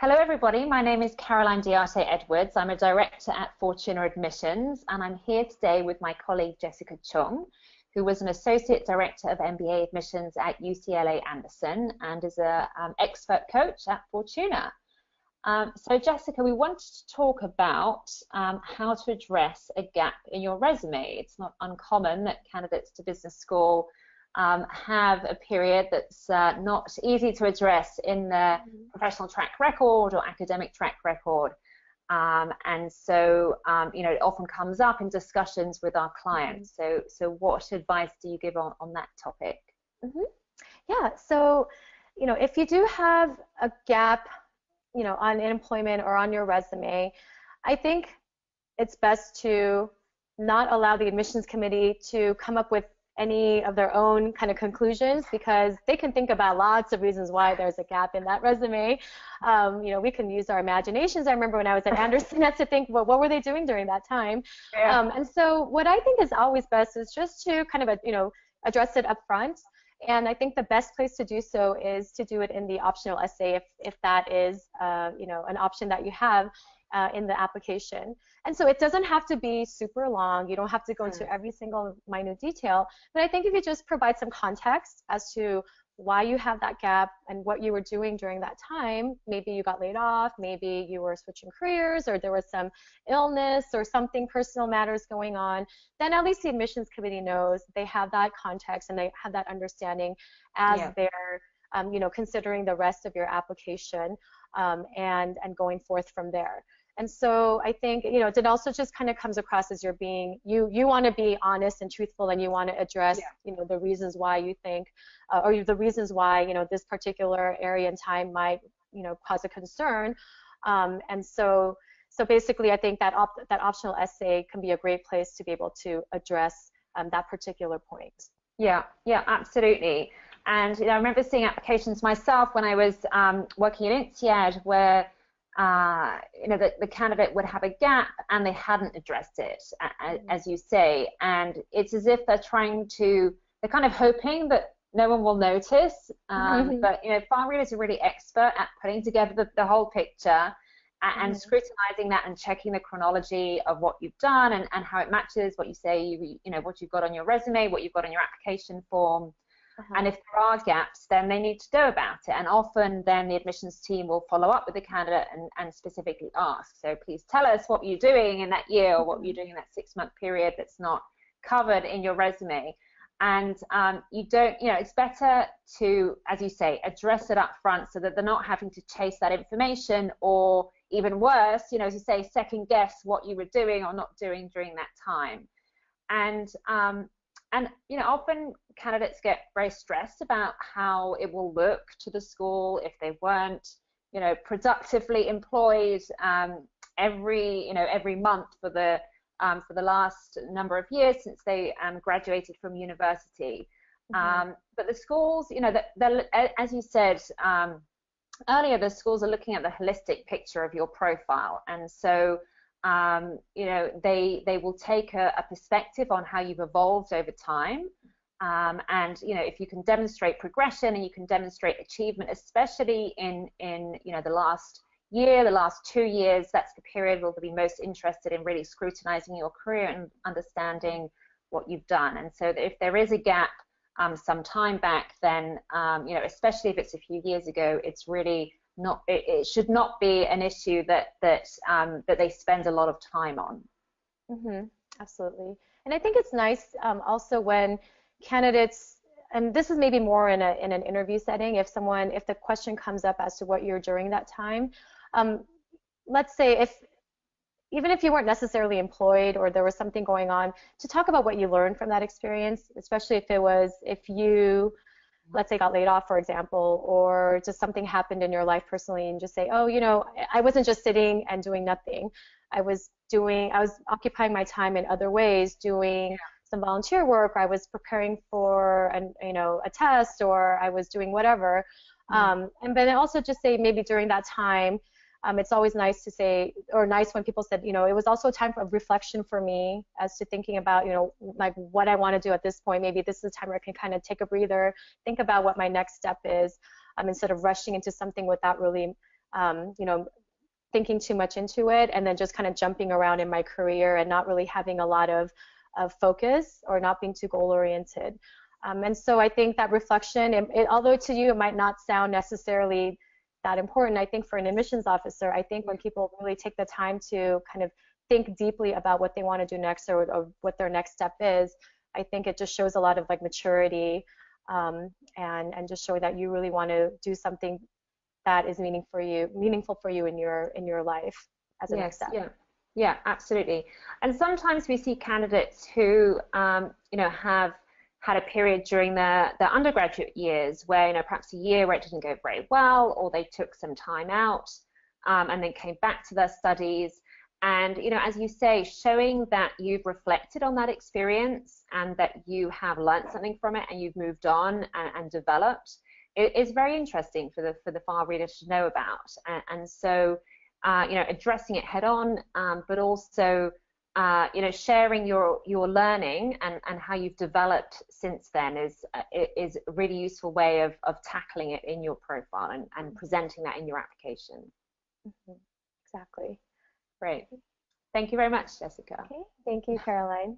Hello everybody, my name is Caroline Diarte Edwards. I'm a director at Fortuna Admissions, and I'm here today with my colleague Jessica Chung, who was an associate director of MBA admissions at UCLA Anderson and is an expert coach at Fortuna. So Jessica, we wanted to talk about how to address a gap in your resume. It's not uncommon that candidates to business school have a period that's not easy to address in their professional track record or academic track record. And so, it often comes up in discussions with our clients. So what advice do you give on that topic? Yeah, so, if you do have a gap, on employment or on your resume, I think it's best to not allow the admissions committee to come up with any of their own kind of conclusions, because they can think about lots of reasons why there's a gap in that resume. We can use our imaginations. I remember when I was at Anderson, I had to think, well, what were they doing during that time? Yeah. And so what I think is always best is just to kind of, address it up front. And I think the best place to do so is to do it in the optional essay if that is, an option that you have in the application. And so it doesn't have to be super long. You don't have to go into every single minute detail. But I think if you just provide some context as to why you have that gap and what you were doing during that time, maybe you got laid off, maybe you were switching careers, or there was some illness or something, personal matters going on, then at least the admissions committee knows they have that context and they have that understanding as they're considering the rest of your application and going forth from there. And so I think, it also just kind of comes across as you're being, you want to be honest and truthful, and you want to address, the reasons why you think, or the reasons why, this particular area and time might, cause a concern. And so basically, I think that that optional essay can be a great place to be able to address that particular point. Yeah, absolutely. And I remember seeing applications myself when I was working at INSEAD where the candidate would have a gap and they hadn't addressed it, as you say, and it's as if they're kind of hoping that no one will notice, but file readers are really expert at putting together the whole picture and scrutinizing that and checking the chronology of what you've done and how it matches what you say, what you've got on your resume, what you've got on your application form. And if there are gaps, then they need to know about it. And often then the admissions team will follow up with the candidate and specifically ask, so please tell us what you're doing in that year or what you're doing in that 6-month period that's not covered in your resume. And it's better to, as you say, address it up front so that they're not having to chase that information, or even worse, as you say, second guess what you were doing or not doing during that time. And often candidates get very stressed about how it will look to the school if they weren't, productively employed every month for the last number of years since they graduated from university. But the schools, as you said earlier, the schools are looking at the holistic picture of your profile, and so they will take a perspective on how you've evolved over time, and if you can demonstrate progression and you can demonstrate achievement, especially in the last year, the last 2 years, that's the period where they'll be most interested in really scrutinizing your career and understanding what you've done. And so if there is a gap some time back, then especially if it's a few years ago, it's really not, it should not be an issue that they spend a lot of time on. Absolutely. And I think it's nice also when candidates, and this is maybe more in an interview setting, if the question comes up as to what you're during that time, let's say even if you weren't necessarily employed or there was something going on, to talk about what you learned from that experience, especially if you, let's say, got laid off, for example, or just something happened in your life personally, and just say, oh, I wasn't just sitting and doing nothing. I was occupying my time in other ways, doing some volunteer work, or I was preparing for a test, or I was doing whatever. And then also just say, maybe during that time, it's always nice to say, or nice when people said, it was also a time of reflection for me as to thinking about, like what I want to do at this point. Maybe this is a time where I can kind of take a breather, think about what my next step is, instead of rushing into something without really you know, thinking too much into it and then just kind of jumping around in my career and not really having a lot of focus or not being too goal oriented. And so I think that reflection, although to you it might not sound necessarily that important, I think for an admissions officer, I think when people really take the time to kind of think deeply about what they want to do next or what their next step is, I think it just shows a lot of like maturity and just show that you really want to do something that is meaningful for you in your life as a next step. Yeah, absolutely. And sometimes we see candidates who you know, have had a period during their undergraduate years where, you know, perhaps a year where it didn't go very well, or they took some time out and then came back to their studies. And, you know, as you say, showing that you've reflected on that experience and that you have learned something from it and you've moved on and developed, it is very interesting for the file reader to know about. And so, you know, addressing it head on, but also, you know, sharing your learning and how you've developed since then is a really useful way of tackling it in your profile and presenting that in your application. Mm-hmm. Exactly. Great. Thank you very much, Jessica. Okay. Thank you, Caroline.